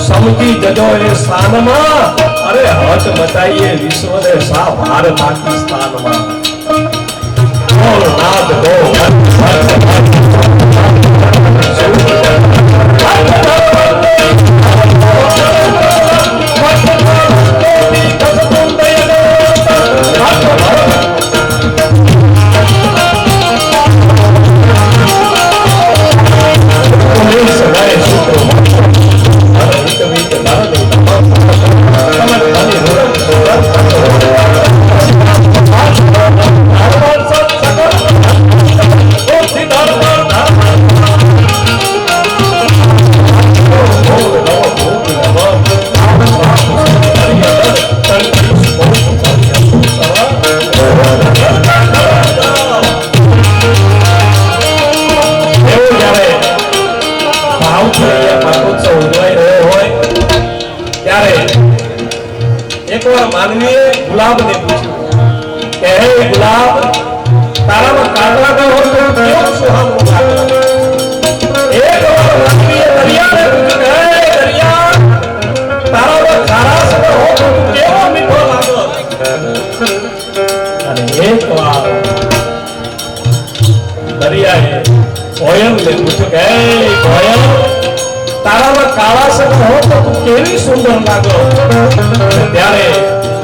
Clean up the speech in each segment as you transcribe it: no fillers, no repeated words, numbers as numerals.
સમજી જજો એ સ્થાનમાં અરે હટ મચાઈએ વિશ્વને સા ભાર પાકિસ્તાનમાં બોલ નાદ ગો માનવીએ ગુલાબને પૂછ્યું કે હે ગુલાબ તારામાં કાંટા ન હોય તો કેવું સુહામણું લાગે એક વાર માનવીએ દરિયાને પૂછ્યું કે હે દરિયા તારામાં ખારાશ ન હોય તો કેવો મીઠો લાગે અને એક વાર દરિયાએ કોયલને પૂછ્યું કે હે કોયલ તારામાં કાળાશ ન હોય તો તું કેવી સુંદર લાગો ત્યારે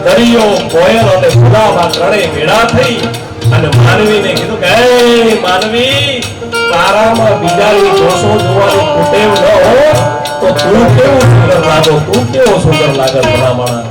દરિયો કોયલ અને ગુલાબ આ ત્રણેય ભેળા થઈ અને માનવીને કીધું કે હે માનવી તારામાં બીજાની દોષો જોવાનું કુટેવ ન હો તો તું કેવું સુંદર લાગો તું કેવો સુંદર લાગે ભલામણા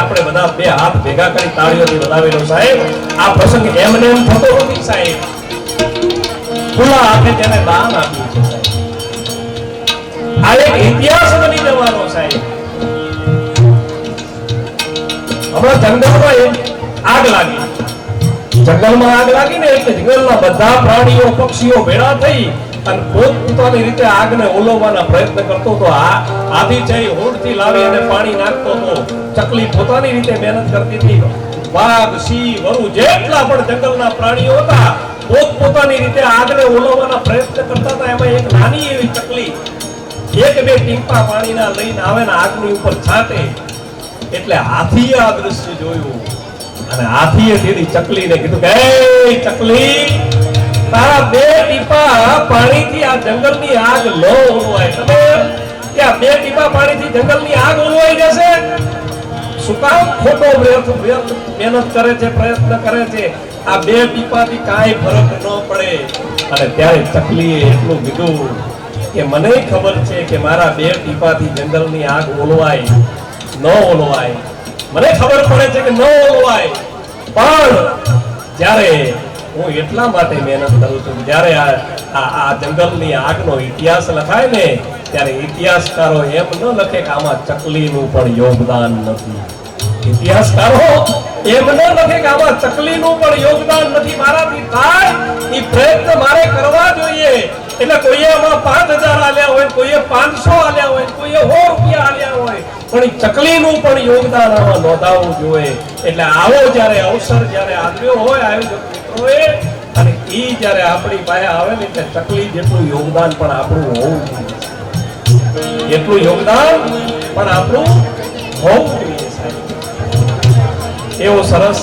આપણે બધા બે હાથ ભેગા કરી તાળીઓથી વધાવેલો સાહેબ આ પ્રસંગ એમને એમ થતો નથી સાહેબ ખુલ્લા હાથે જેને દાન આપ્યું છે સાહેબ આ એક ઇતિહાસ બની જવાનો સાહેબ હમણાં જંગલમાં આગ લાગી ને એટલે જંગલના બધા પ્રાણીઓ પક્ષીઓ ભેળા થઈ અને પોતાની રીતે આગને ઓલવવાના પ્રયત્ન કરતો તો આધી જઈ હોડથી લાવી અને પાણી નાખતો તો ચકલી પોતાની રીતે મહેનત કરતી હતી વાઘ સિંહ વરુ જેટલા પણ જંગલના પ્રાણીઓ હતા પોતાની રીતે આગને ઓલવવાના પ્રયત્ન કરતા હતા એમાં એક નાની એવી ચકલી એક બે ટીમ્પા પાણીના લઈને આવે ને આગની ઉપર છાંટે એટલે હાથીએ આ દ્રશ્ય જોયું અને હાથીએ તેની ચકલીને કીધું કે હે ચકલી તારા બે ટીપા પાણીથી આ જંગલની આગ ન ઓલવાય તમે ત્યાં બે ટીપા પાણીથી જંગલની આગ ઓલવાઈ જશે શું કામ ખોટો વ્યર્થ મહેનત કરે છે પ્રયત્ન કરે છે આ બે ટીપાથી કાંઈ ફરક ન પડે અને ત્યારે ચકલીએ એટલું કીધું કે મને ખબર છે કે મારા બે ટીપાથી જંગલની આગ ઓલવાય ન ઓલવાય મને ખબર પડે છે કે ન ઓલવાય પણ જ્યારે હું એટલા માટે મહેનત કરું છું જ્યારે આ જંગલની આગનો ઇતિહાસ લખાય ને ત્યારે ઇતિહાસકારો એમ ન લખે કે આમાં ચકલીનું પણ યોગદાન નથી ઇતિહાસકારો એમ ન લખે કે આમાં ચકલીનું પણ યોગદાન નથી મારાથી થાય એ પ્રયત્ન મારે કરવા જોઈએ એટલે કોઈએ આમાં 5000 આલ્યા હોય કોઈએ 500 આલ્યા હોય કોઈએ 100 રૂપિયા પણ ઈ ચકલીનું પણ યોગદાન આમાં નોંધાવવું જોઈએ. એટલે આવો જ્યારે અવસર જ્યારે આવ્યો હોય આયોજક મિત્રોએ, અને ઈ જ્યારે આપણી પાસે આવે ને એટલે ચકલી જેટલું યોગદાન પણ આપણું હોવું જોઈએ. એટલું યોગદાન પણ આપણું હોવું જોઈએ સાહેબ. એવો સરસ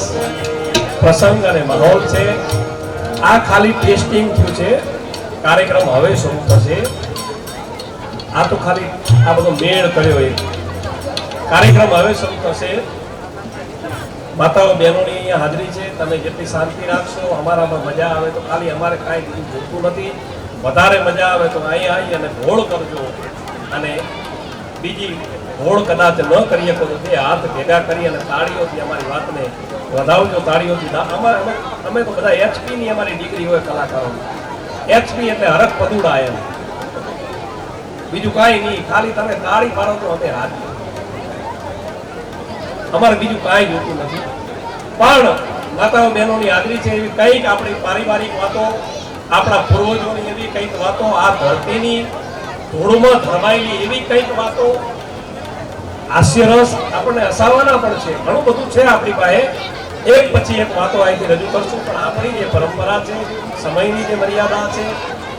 પ્રસંગ અને માહોલ છે. આ ખાલી ટેસ્ટિંગ થયું છે, કાર્યક્રમ હવે શરૂ થશે. આ તો ખાલી આ બધો મેળ કર્યો એ કાર્યક્રમ હવે શરૂ થશે. માતાઓ બહેનોની અહીંયા હાજરી છે. તમે જેટલી શાંતિ રાખશો, અમારામાં મજા આવે તો ખાલી અમારે કાંઈ બીજું જોતું નથી. વધારે મજા આવે તો અહીંયા આવી અને ઘોળ કરજો. અને બીજી ઘોળ કદાચ ન કરી શકો તો બે હાથ ભેગા કરી અને તાળીઓથી અમારી વાતને વધાવજો. તાળીઓથી અમે તો બધા HP ની અમારી ડિગ્રી હોય કલાકારો. HP એટલે હરખ પદુડા એમ, બીજું કાંઈ નહીં. ખાલી તમે તાળી પાડો તો અમે રાજી. અમારે બીજું કાંઈ જોતું નથી. પણ માતાઓ બહેનોની હાજરી છે એવી કંઈક આપણી પારિવારિક વાતો, આપણા પૂર્વજોની એવી કંઈક વાતો, આ ધરતીની ધૂળમાં ધરવાયેલી એવી કંઈક વાતો, હાસ્યરસ આપણને હસાવવાના પણ છે. ઘણું બધું છે આપણી પાસે. એક પછી એક વાતો અહીંથી રજૂ કરશું. પણ આપણી જે પરંપરા છે, સમયની જે મર્યાદા છે,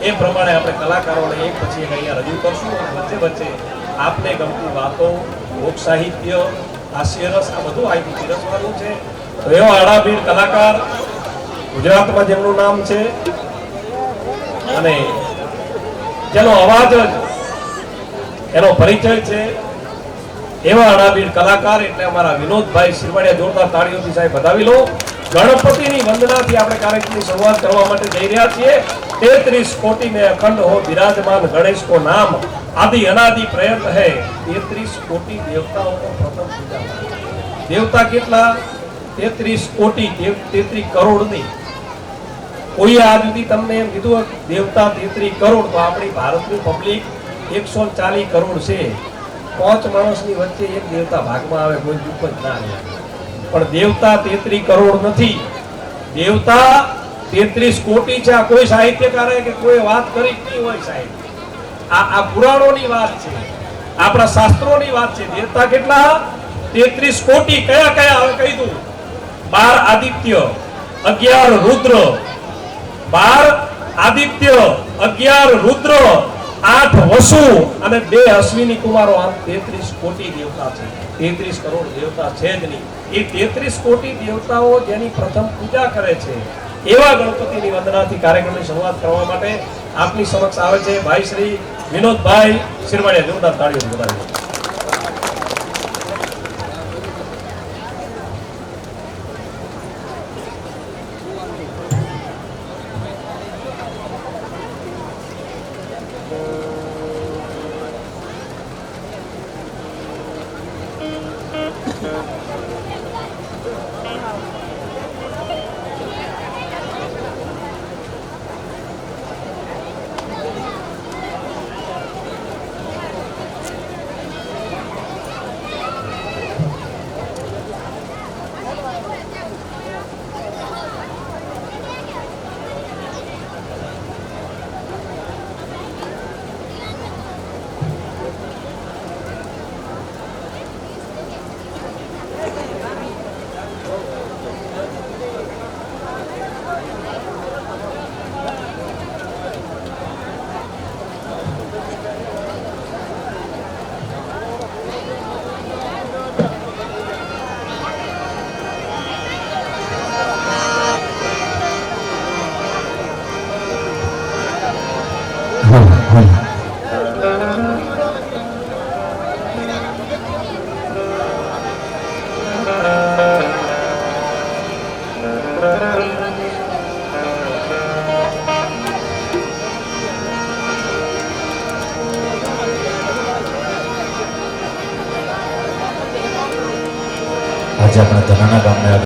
એ પ્રમાણે આપણે કલાકારોને એક પછી એક અહીંયા રજૂ કરશું. વચ્ચે વચ્ચે આપને ગમતી વાતો, લોક સાહિત્ય, હાસ્યરસ આ બધું અહીંથી પીરસવાનું છે. તો એવો આડાભીડ કલાકાર ગુજરાતમાં જેમનું નામ છે અને જેનો અવાજ જ એનો પરિચય છે, એવા આડાભીડ કલાકાર એટલે અમારા વિનોદભાઈ શિરવાડિયા. જોરદાર તાળીઓથી સાહેબ વધાવી લો. ગણપતિની વંદનાથી આપણે કાર્યક્રમની શરૂઆત કરવા માટે જઈ રહ્યા છીએ. 33 कोटि में अखंड हो विराजमान गणेश को नाम, आदि अनादि प्रयत्न है 33 कोटि देवताओं को प्रथम पूजा. देवता કેટલા? 33 कोटि, 33 करोड़ नहीं. કોઈ આજ સુધી તમને એમ કીધું દેવતા 33 કરોડ, તો આપણી ભારતની પબ્લિક 140 કરોડ છે. 5 માણસની વચ્ચે એક દેવતા ભાગમાં આવે, કોઈ દુઃખ જ ના રહે. પણ દેવતા 33 કરોડ નથી. દેવતા 33 કોટી છે. આ કોઈ સાહિત્યકારે કે કોઈ વાત કરી નહીં હોય સાહેબ. આ પુરાણોની વાત છે, આપણા શાસ્ત્રોની વાત છે. દેવતા કેટલા? 33 કોટી. કયા કયા હવે કહી દઉં. 12 આદિત્ય, 11 રુદ્ર, 12 આદિત્ય, 11 રુદ્ર, 8 વસુ અને 2 અશ્વિની કુમારો. આમ 33 કોટી દેવતા છે. 33 કરોડ દેવતા છે જ નહીં. એ 33 કોટી દેવતાઓ જેની પ્રથમ પૂજા કરે છે, એવા ગણપતિની વંદનાથી કાર્યક્રમની શરૂઆત કરવા માટે આપની સમક્ષ આવે છે ભાઈ શ્રી વિનોદભાઈ શિરવાડિયા. જોરદાર તાળીઓ વધાવી. આજે આપણા ધનાના ગામને